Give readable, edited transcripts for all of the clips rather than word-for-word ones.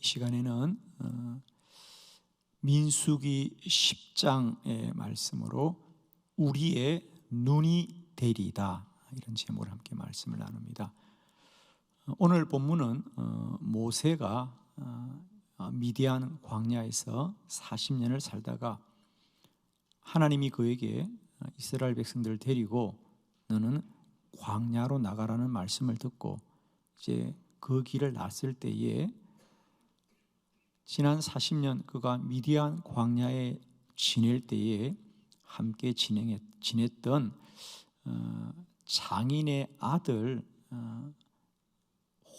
시간에는 민수기 10장의 말씀으로 우리의 눈이 되리다, 이런 제목으로 함께 말씀을 나눕니다. 오늘 본문은 모세가 미디안 광야에서 40년을 살다가 하나님이 그에게 이스라엘 백성들을 데리고 너는 광야로 나가라는 말씀을 듣고 이제 그 길을 났을 때에 지난 40년 그가 미디안 광야에 지낼 때에 함께 지냈던 장인의 아들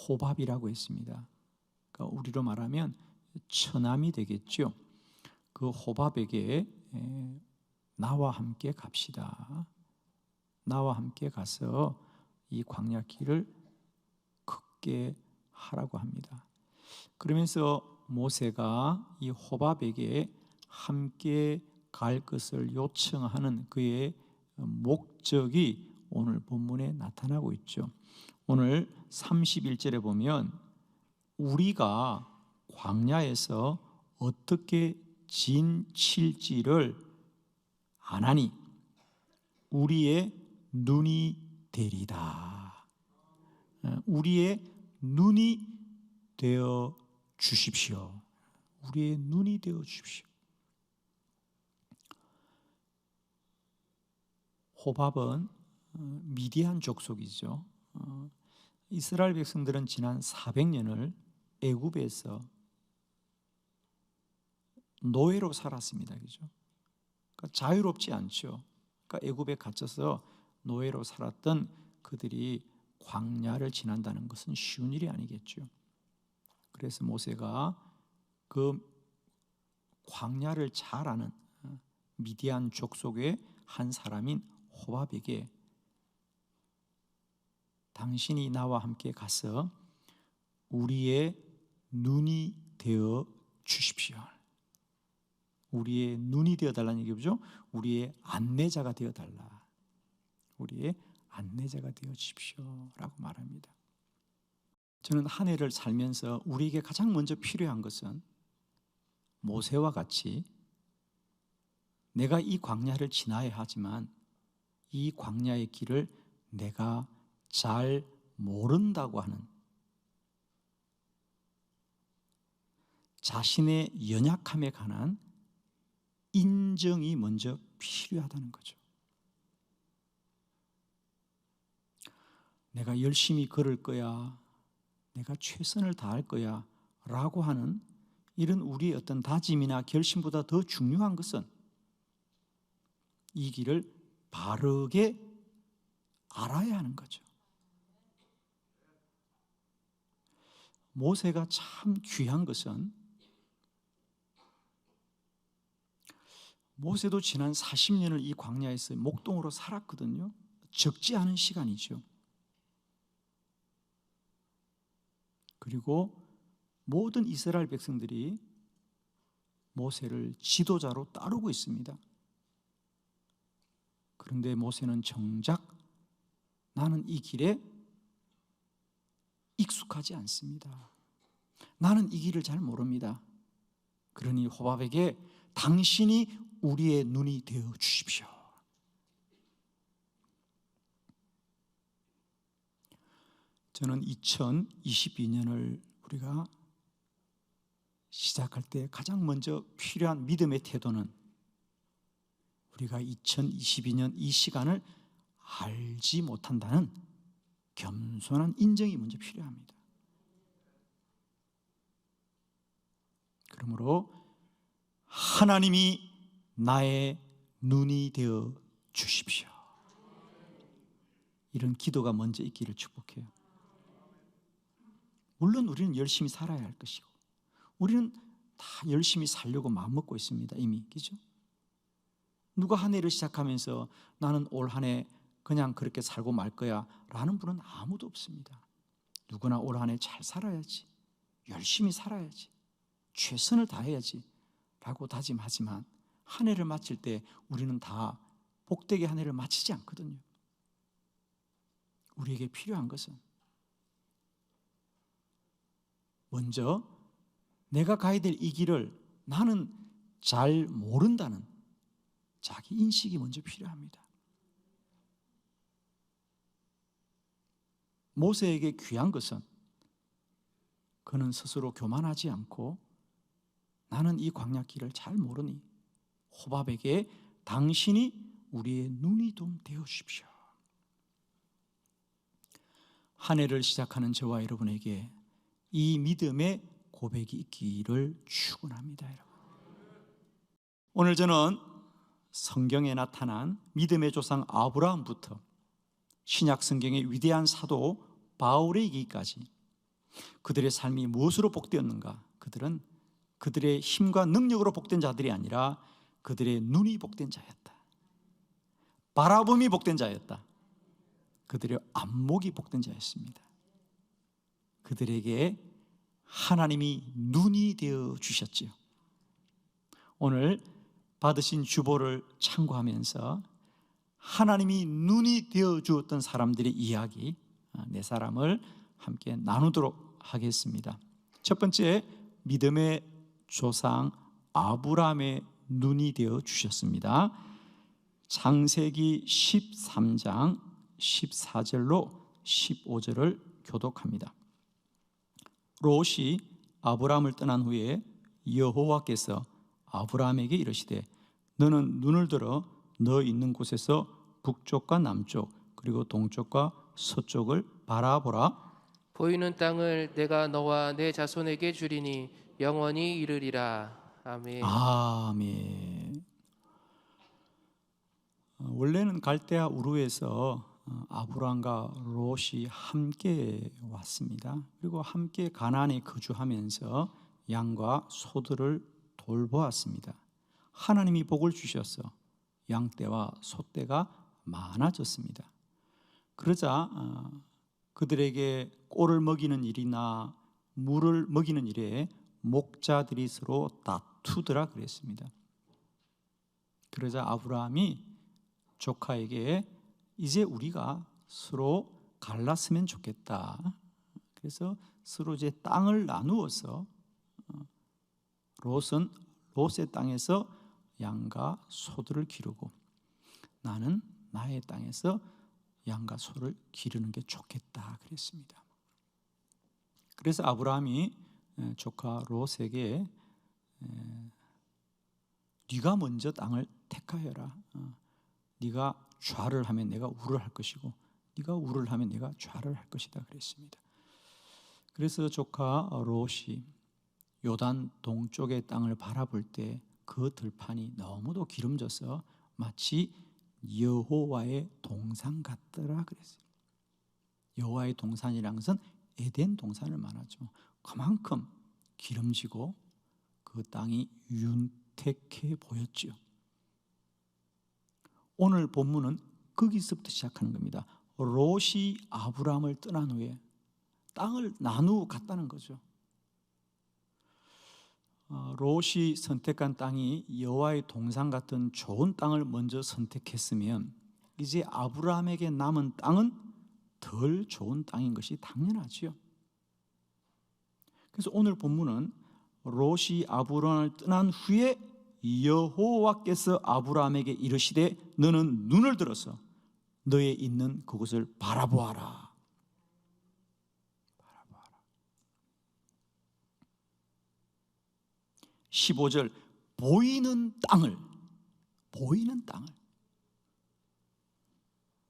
호밥이라고 했습니다. 그러니까 우리로 말하면 처남이 되겠죠. 그 호밥에게 나와 함께 갑시다. 나와 함께 가서 이 광야 길을 걷게 하라고 합니다. 그러면서 모세가 이 호밥에게 함께 갈 것을 요청하는 그의 목적이 오늘 본문에 나타나고 있죠. 오늘 31절에 보면 우리가 광야에서 어떻게 진칠지를 아나니 우리의 눈이 되리다. 우리의 눈이 되어 주십시오. 우리의 눈이 되어 주십시오. 호밥은 미디안 족속이죠. 이스라엘 백성들은 지난 400년을 애굽에서 노예로 살았습니다. 그죠? 그러니까 자유롭지 않죠. 그러니까 애굽에 갇혀서 노예로 살았던 그들이 광야를 지난다는 것은 쉬운 일이 아니겠죠. 그래서 모세가 그 광야를 잘 아는 미디안 족속의 한 사람인 호밥에게 당신이 나와 함께 가서 우리의 눈이 되어 주십시오. 우리의 눈이 되어 달라는 얘기죠. 우리의 안내자가 되어 달라. 우리의 안내자가 되어 주십시오 라고 말합니다. 저는 한 해를 살면서 우리에게 가장 먼저 필요한 것은 모세와 같이 내가 이 광야를 지나야 하지만 이 광야의 길을 내가 잘 모른다고 하는 자신의 연약함에 관한 인정이 먼저 필요하다는 거죠. 내가 열심히 걸을 거야, 내가 최선을 다할 거야 라고 하는 이런 우리의 어떤 다짐이나 결심보다 더 중요한 것은 이 길을 바르게 알아야 하는 거죠. 모세가 참 귀한 것은 모세도 지난 40년을 이 광야에서 목동으로 살았거든요. 적지 않은 시간이죠. 그리고 모든 이스라엘 백성들이 모세를 지도자로 따르고 있습니다. 그런데 모세는 정작 나는 이 길에 익숙하지 않습니다. 나는 이 길을 잘 모릅니다. 그러니 호밥에게 당신이 우리의 눈이 되어 주십시오. 저는 2022년을 우리가 시작할 때 가장 먼저 필요한 믿음의 태도는 우리가 2022년 이 시간을 알지 못한다는 겸손한 인정이 먼저 필요합니다. 그러므로 하나님이 나의 눈이 되어 주십시오. 이런 기도가 먼저 있기를 축복해요. 물론 우리는 열심히 살아야 할 것이고 우리는 다 열심히 살려고 마음먹고 있습니다. 이미, 그죠? 누가 한 해를 시작하면서 나는 올 한 해 그냥 그렇게 살고 말 거야 라는 분은 아무도 없습니다. 누구나 올 한 해 잘 살아야지, 열심히 살아야지, 최선을 다해야지 라고 다짐하지만 한 해를 마칠 때 우리는 다 복되게 한 해를 마치지 않거든요. 우리에게 필요한 것은 먼저 내가 가야 될 이 길을 나는 잘 모른다는 자기 인식이 먼저 필요합니다. 모세에게 귀한 것은 그는 스스로 교만하지 않고 나는 이 광야 길을 잘 모르니 호밥에게 당신이 우리의 눈이 좀 되어 주십시오. 한 해를 시작하는 저와 여러분에게 이 믿음의 고백이 있기를 축원합니다. 여러분. 오늘 저는 성경에 나타난 믿음의 조상 아브라함부터 신약 성경의 위대한 사도 바울의 얘기까지 그들의 삶이 무엇으로 복되었는가? 그들은 그들의 힘과 능력으로 복된 자들이 아니라 그들의 눈이 복된 자였다. 바라봄이 복된 자였다. 그들의 안목이 복된 자였습니다. 그들에게 하나님이 눈이 되어 주셨지요. 오늘 받으신 주보를 참고하면서 하나님이 눈이 되어 주었던 사람들의 이야기, 네 사람을 함께 나누도록 하겠습니다. 첫 번째, 믿음의 조상 아브라함의 눈이 되어 주셨습니다. 창세기 13장 14절로 15절을 교독합니다. 롯이 아브라함을 떠난 후에 여호와께서 아브라함에게 이르시되 너는 눈을 들어 너 있는 곳에서 북쪽과 남쪽 그리고 동쪽과 서쪽을 바라보라. 보이는 땅을 내가 너와 내 자손에게 주리니 영원히 이르리라. 아멘. 아멘. 원래는 갈대아 우르에서 아브람과 롯이 함께 왔습니다. 그리고 함께 가나안에 거주하면서 양과 소들을 돌보았습니다. 하나님이 복을 주셔서 양떼와 소떼가 많아졌습니다. 그러자 그들에게 꼴을 먹이는 일이나 물을 먹이는 일에 목자들이 서로 다투더라 그랬습니다. 그러자 아브라함이 조카에게 이제 우리가 서로 갈랐으면 좋겠다. 그래서 서로 이제 땅을 나누어서 롯은 롯의 땅에서 양과 소들을 기르고 나는 나의 땅에서 양과 소를 기르는 게 좋겠다 그랬습니다. 그래서 아브라함이 조카 롯에게 네가 먼저 땅을 택하여라. 네가 좌를 하면 내가 우를 할 것이고 네가 우를 하면 내가 좌를 할 것이다 그랬습니다. 그래서 조카 롯이 요단 동쪽의 땅을 바라볼 때 그 들판이 너무도 기름져서 마치 여호와의 동산 같더라 그랬어요. 여호와의 동산이라는 것은 에덴 동산을 말하죠. 그만큼 기름지고 그 땅이 윤택해 보였죠. 오늘 본문은 거기서부터 시작하는 겁니다. 롯이 아브라함을 떠난 후에 땅을 나누어 갔다는 거죠. 롯이 선택한 땅이 여호와의 동산 같은 좋은 땅을 먼저 선택했으면 이제 아브라함에게 남은 땅은 덜 좋은 땅인 것이 당연하지요. 그래서 오늘 본문은 롯이 아브라함을 떠난 후에 여호와께서 아브라함에게 이르시되 너는 눈을 들어서 너의 있는 그곳을 바라보아라. 15절 보이는 땅을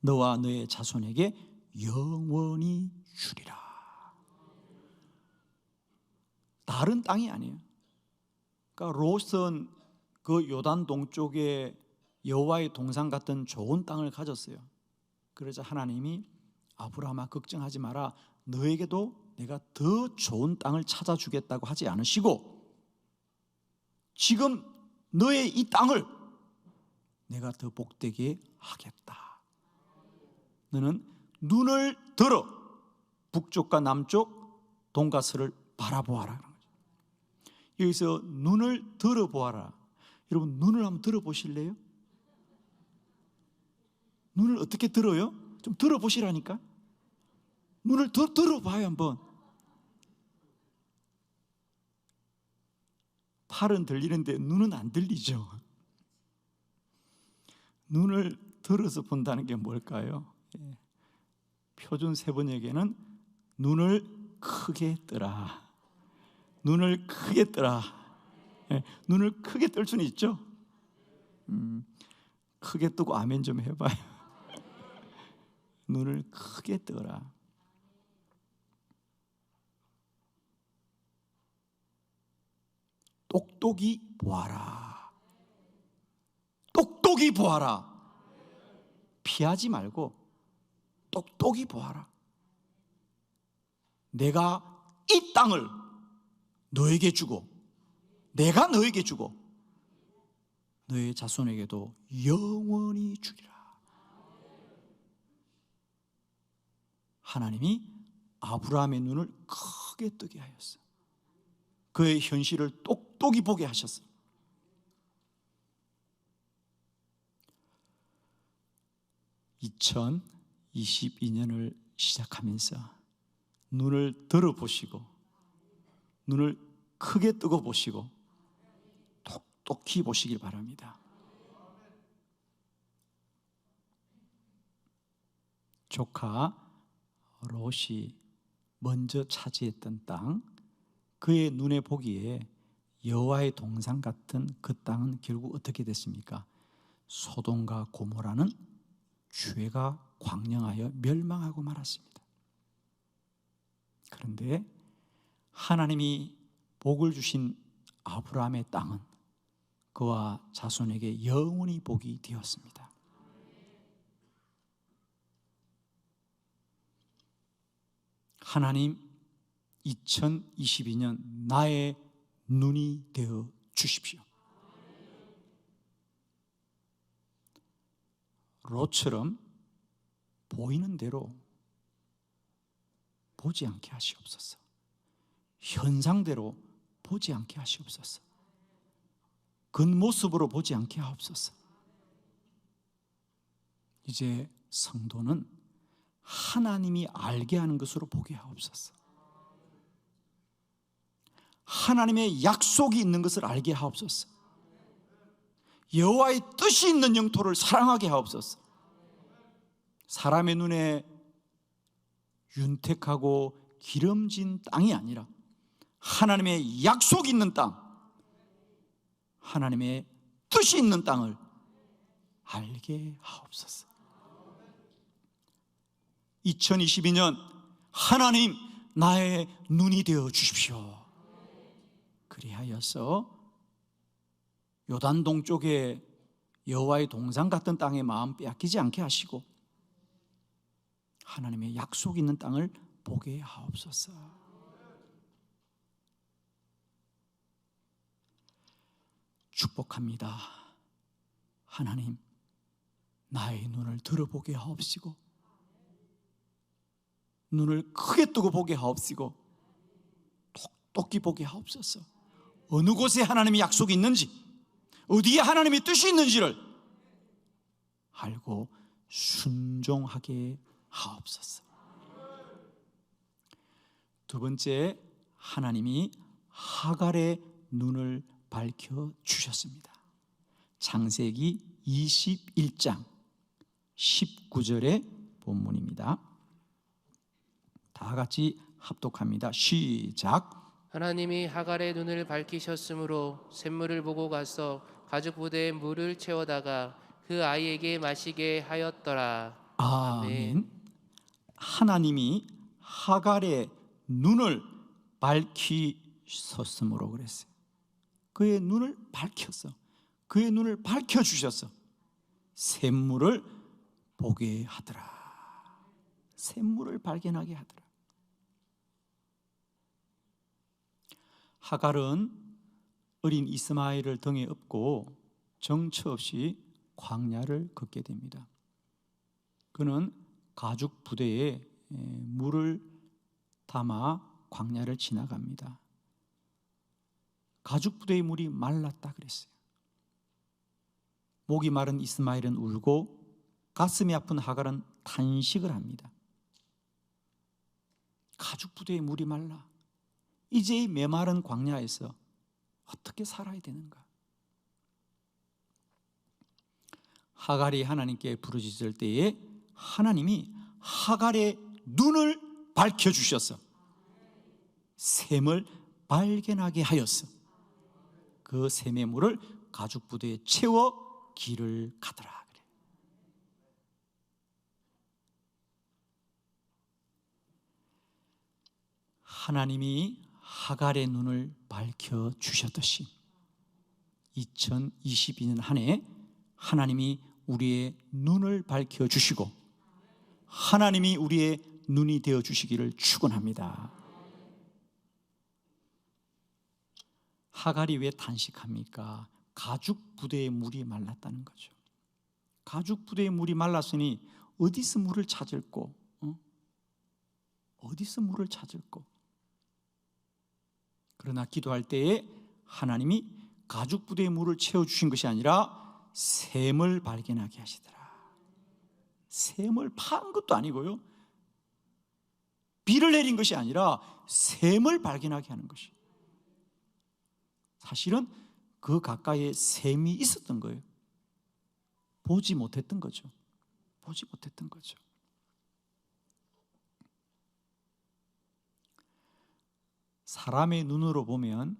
너와 너의 자손에게 영원히 주리라. 다른 땅이 아니에요. 그러니까 롯은 그 요단 동쪽에 여호와의 동산 같은 좋은 땅을 가졌어요. 그러자 하나님이 아브라함아 걱정하지 마라. 너에게도 내가 더 좋은 땅을 찾아주겠다고 하지 않으시고 지금 너의 이 땅을 내가 더 복되게 하겠다. 너는 눈을 들어 북쪽과 남쪽 동과 서를 바라보아라. 여기서 눈을 들어보아라. 여러분 눈을 한번 들어보실래요? 눈을 어떻게 들어요? 좀 들어보시라니까. 눈을 더 들어봐요 한번. 팔은 들리는데 눈은 안 들리죠. 눈을 들어서 본다는 게 뭘까요? 표준 세번역에는 눈을 크게 뜨라. 눈을 크게 뜨라. 눈을 크게 뜰 수는 있죠. 크게 뜨고 아멘 좀 해봐요. 눈을 크게 뜨라. 똑똑히 보아라. 똑똑히 보아라. 피하지 말고 똑똑히 보아라. 내가 이 땅을 너에게 주고 내가 너에게 주고 너의 자손에게도 영원히 주리라. 하나님이 아브라함의 눈을 크게 뜨게 하였어. 그의 현실을 똑똑히 보게 하셨어. (2022년을) 시작하면서 눈을 들어보시고 눈을 크게 뜨고 보시고 똑똑히 보시길 바랍니다. 조카 롯이 먼저 차지했던 땅, 그의 눈에 보기에 여호와의 동산 같은 그 땅은 결국 어떻게 됐습니까? 소돔과 고모라는 죄가 광량하여 멸망하고 말았습니다. 그런데 하나님이 복을 주신 아브라함의 땅은 그와 자손에게 영원히 복이 되었습니다. 하나님, 2022년 나의 눈이 되어 주십시오. 롯처럼 보이는 대로 보지 않게 하시옵소서. 현상대로 보지 않게 하시옵소서. 겉모습으로 보지 않게 하옵소서. 이제 성도는 하나님이 알게 하는 것으로 보게 하옵소서. 하나님의 약속이 있는 것을 알게 하옵소서. 여호와의 뜻이 있는 영토를 사랑하게 하옵소서. 사람의 눈에 윤택하고 기름진 땅이 아니라 하나님의 약속이 있는 땅, 하나님의 뜻이 있는 땅을 알게 하옵소서. 2022년 하나님 나의 눈이 되어 주십시오. 그리하여서 요단 동쪽에 여호와의 동산 같은 땅에 마음 빼앗기지 않게 하시고 하나님의 약속 있는 땅을 보게 하옵소서. 축복합니다. 하나님, 나의 눈을 들어보게 하옵시고 눈을 크게 뜨고 보게 하옵시고 똑똑히 보게 하옵소서. 어느 곳에 하나님의 약속이 있는지, 어디에 하나님의 뜻이 있는지를 알고 순종하게 하옵소서. 두 번째, 하나님이 하갈의 눈을 밝혀 주셨습니다. 창세기 21장 19절의 본문입니다. 다 같이 합독합니다. 시작. 하나님이 하갈의 눈을 밝히셨으므로 샘물을 보고 가서 가죽 부대에 물을 채워다가 그 아이에게 마시게 하였더라. 아멘. 하나님이 하갈의 눈을 밝히셨으므로 그랬어요. 그의 눈을 밝혔어. 그의 눈을 밝혀주셔서 샘물을 보게 하더라. 샘물을 발견하게 하더라. 하갈은 어린 이스마엘을 등에 업고 정처 없이 광야를 걷게 됩니다. 그는 가죽 부대에 물을 담아 광야를 지나갑니다. 가죽 부대의 물이 말랐다 그랬어요. 목이 마른 이스마엘은 울고 가슴이 아픈 하갈은 탄식을 합니다. 가죽 부대의 물이 말라. 이제 이 메마른 광야에서 어떻게 살아야 되는가? 하갈이 하나님께 부르짖을 때에 하나님이 하갈의 눈을 밝혀주셔서 샘을 발견하게 하였어. 그 샘의 물을 가죽 부대에 채워 길을 가더라. 그래. 하나님이 하갈의 눈을 밝혀주셨듯이 2022년 한 해 하나님이 우리의 눈을 밝혀주시고 하나님이 우리의 눈이 되어주시기를 축원합니다. 하갈이 왜 단식합니까? 가죽 부대의 물이 말랐다는 거죠. 가죽 부대의 물이 말랐으니 어디서 물을 찾을꼬? 어디서 물을 찾을꼬? 그러나 기도할 때에 하나님이 가죽 부대의 물을 채워주신 것이 아니라 샘을 발견하게 하시더라. 샘을 파은 것도 아니고요, 비를 내린 것이 아니라 샘을 발견하게 하는 것이. 사실은 그 가까이에 샘이 있었던 거예요. 보지 못했던 거죠. 보지 못했던 거죠. 사람의 눈으로 보면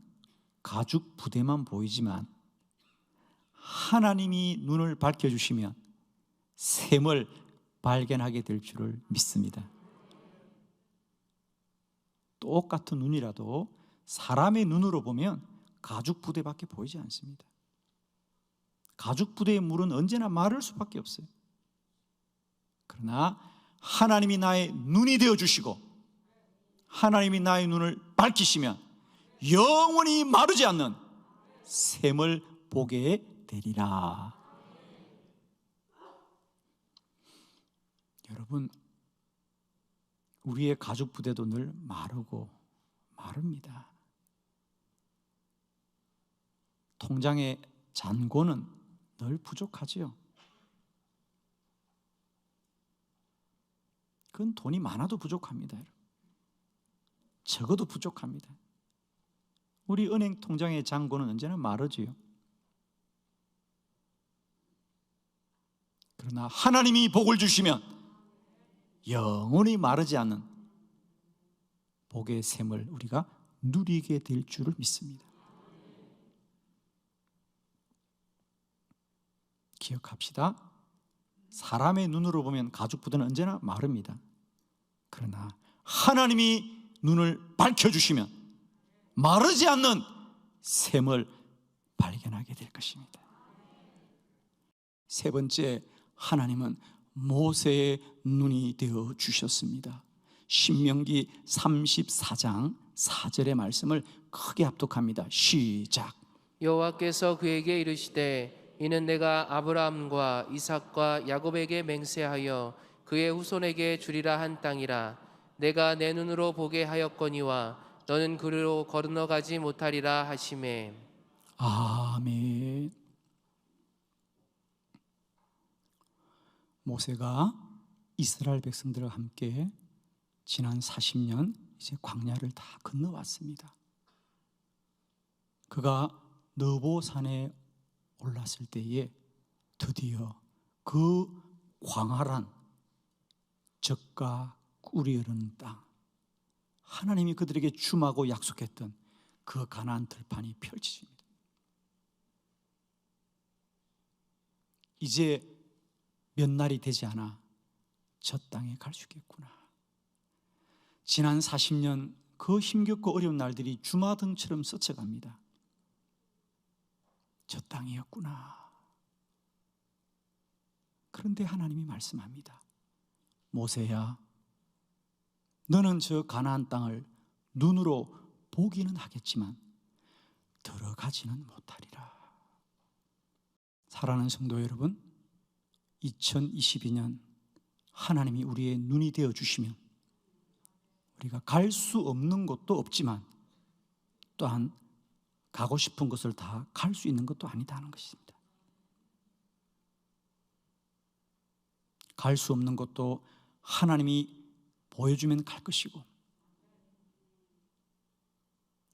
가죽 부대만 보이지만 하나님이 눈을 밝혀주시면 샘을 발견하게 될 줄을 믿습니다. 똑같은 눈이라도 사람의 눈으로 보면 가죽 부대밖에 보이지 않습니다. 가죽 부대의 물은 언제나 마를 수밖에 없어요. 그러나 하나님이 나의 눈이 되어주시고 하나님이 나의 눈을 밝히시면 영원히 마르지 않는 샘을 보게 되리라. 여러분, 우리의 가죽 부대도 늘 마르고 마릅니다. 통장의 잔고는 늘 부족하지요. 그건 돈이 많아도 부족합니다. 적어도 부족합니다. 우리 은행 통장의 잔고는 언제나 마르지요. 그러나 하나님이 복을 주시면 영원히 마르지 않는 복의 샘을 우리가 누리게 될 줄을 믿습니다. 기억합시다. 사람의 눈으로 보면 가죽 부대는 언제나 마릅니다. 그러나 하나님이 눈을 밝혀주시면 마르지 않는 샘을 발견하게 될 것입니다. 세 번째, 하나님은 모세의 눈이 되어 주셨습니다. 신명기 34장 4절의 말씀을 크게 합독합니다. 시작. 여호와께서 그에게 이르시되 이는 내가 아브라함과 이삭과 야곱에게 맹세하여 그의 후손에게 주리라 한 땅이라. 내가 내 눈으로 보게 하였거니와 너는 그리로 건너가지 못하리라 하시매. 아멘. 모세가 이스라엘 백성들과 함께 지난 40년 이제 광야를 다 건너왔습니다. 그가 느보산에 올랐을 때에 드디어 그 광활한 젖과 꿀이 흐르는 땅, 하나님이 그들에게 주마고 약속했던 그 가나안 들판이 펼쳐집니다. 이제 몇 날이 되지 않아 저 땅에 갈 수 있겠구나. 지난 40년 그 힘겹고 어려운 날들이 주마등처럼 스쳐갑니다. 저 땅이었구나. 그런데 하나님이 말씀합니다. 모세야, 너는 저 가나안 땅을 눈으로 보기는 하겠지만 들어가지는 못하리라. 사랑하는 성도 여러분, 2022년 하나님이 우리의 눈이 되어 주시면 우리가 갈 수 없는 곳도 없지만 또한 가고 싶은 곳을 다 갈 수 있는 것도 아니다는 것입니다. 갈 수 없는 곳도 하나님이 보여주면 갈 것이고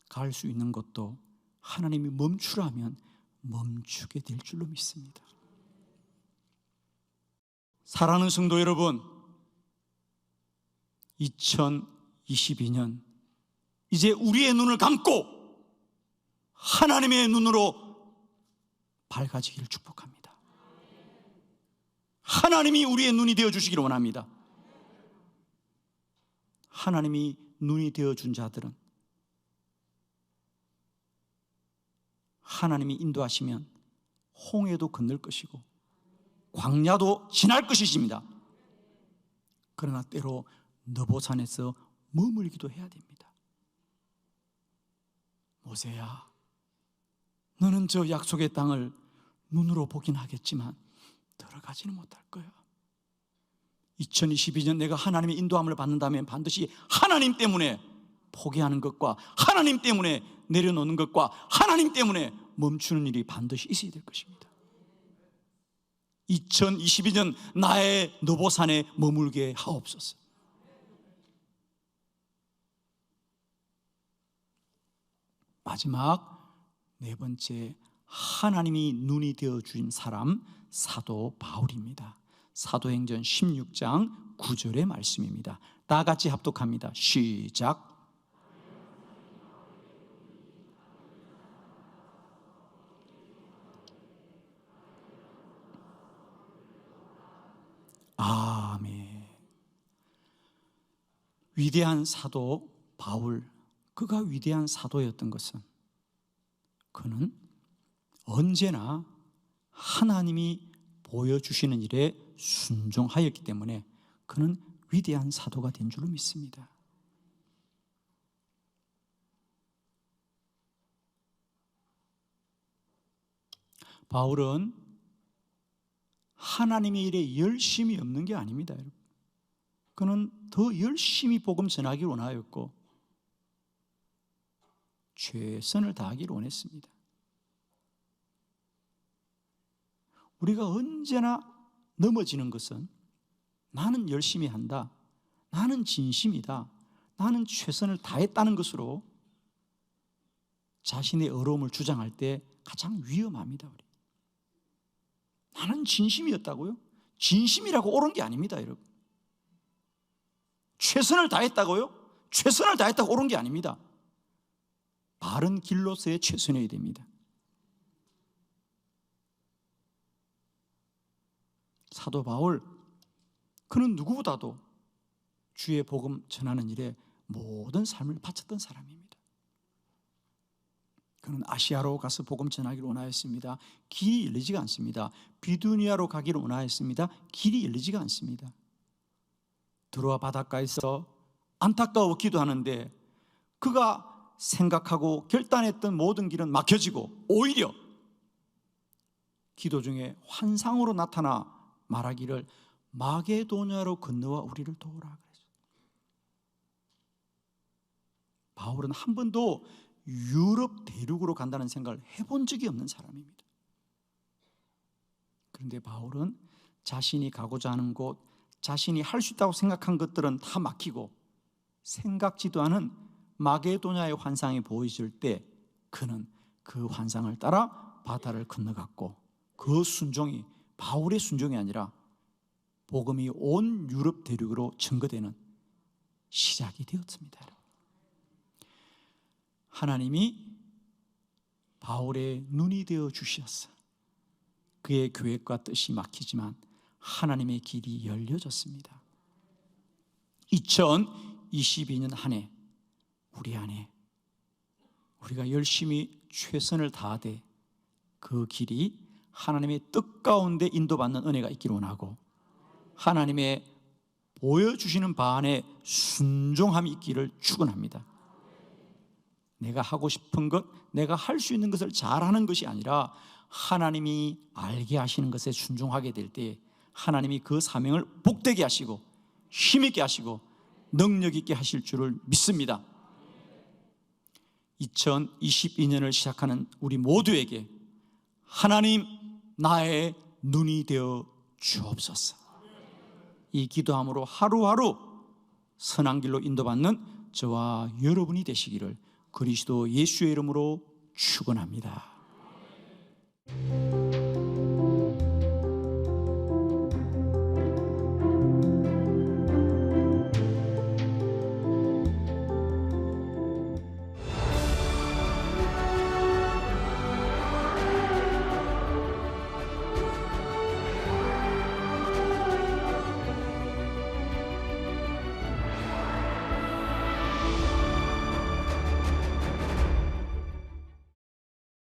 갈 수 있는 곳도 하나님이 멈추라면 멈추게 될 줄로 믿습니다. 사랑하는 성도 여러분, 2022년 이제 우리의 눈을 감고 하나님의 눈으로 밝아지기를 축복합니다. 하나님이 우리의 눈이 되어주시기를 원합니다. 하나님이 눈이 되어준 자들은 하나님이 인도하시면 홍해도 건널 것이고 광야도 지날 것이십니다. 그러나 때로 느보산에서 머물기도 해야 됩니다. 모세야, 너는 저 약속의 땅을 눈으로 보긴 하겠지만 들어가지는 못할 거야. 2022년 내가 하나님의 인도함을 받는다면 반드시 하나님 때문에 포기하는 것과 하나님 때문에 내려놓는 것과 하나님 때문에 멈추는 일이 반드시 있어야 될 것입니다. 2022년 나의 느보산에 머물게 하옵소서. 마지막 네 번째, 하나님이 눈이 되어준 사람, 사도 바울입니다. 사도행전 16장 9절의 말씀입니다. 다 같이 합독합니다. 시작. 아멘. 위대한 사도 바울, 그가 위대한 사도였던 것은 그는 언제나 하나님이 보여주시는 일에 순종하였기 때문에 그는 위대한 사도가 된 줄로 믿습니다. 바울은 하나님의 일에 열심이 없는 게 아닙니다, 여러분. 그는 더 열심히 복음 전하기를 원하였고 최선을 다하기를 원했습니다. 우리가 언제나 넘어지는 것은 나는 열심히 한다, 나는 진심이다, 나는 최선을 다했다는 것으로 자신의 어려움을 주장할 때 가장 위험합니다. 우리. 나는 진심이었다고요? 진심이라고 옳은 게 아닙니다, 여러분. 최선을 다했다고요? 최선을 다했다고 옳은 게 아닙니다. 바른 길로서의 최선이어야 됩니다. 사도 바울, 그는 누구보다도 주의 복음 전하는 일에 모든 삶을 바쳤던 사람입니다. 그는 아시아로 가서 복음 전하기를 원하였습니다. 길이 열리지가 않습니다. 비두니아로 가기를 원하였습니다. 길이 열리지가 않습니다. 드로아 바닷가에서 안타까워 기도하는데 그가 생각하고 결단했던 모든 길은 막혀지고 오히려 기도 중에 환상으로 나타나 말하기를 마게도냐로 건너와 우리를 도우라 그랬어요. 바울은 한 번도 유럽 대륙으로 간다는 생각을 해본 적이 없는 사람입니다. 그런데 바울은 자신이 가고자 하는 곳, 자신이 할 수 있다고 생각한 것들은 다 막히고 생각지도 않은 마게도냐의 환상이 보여질 때 그는 그 환상을 따라 바다를 건너갔고 그 순종이 바울의 순종이 아니라 복음이 온 유럽 대륙으로 증거되는 시작이 되었습니다. 하나님이 바울의 눈이 되어 주셨어. 그의 계획과 뜻이 막히지만 하나님의 길이 열려졌습니다. 2022년 한 해 우리 안에 우리가 열심히 최선을 다하되 그 길이 하나님의 뜻 가운데 인도받는 은혜가 있기를 원하고 하나님의 보여주시는 바 안에 순종함이 있기를 축원합니다. 내가 하고 싶은 것, 내가 할 수 있는 것을 잘하는 것이 아니라 하나님이 알게 하시는 것에 순종하게 될 때 하나님이 그 사명을 복되게 하시고 힘있게 하시고 능력 있게 하실 줄을 믿습니다. 2022년을 시작하는 우리 모두에게 하나님 나의 눈이 되어 주옵소서. 이 기도함으로 하루하루 선한 길로 인도받는 저와 여러분이 되시기를 그리스도 예수의 이름으로 축원합니다.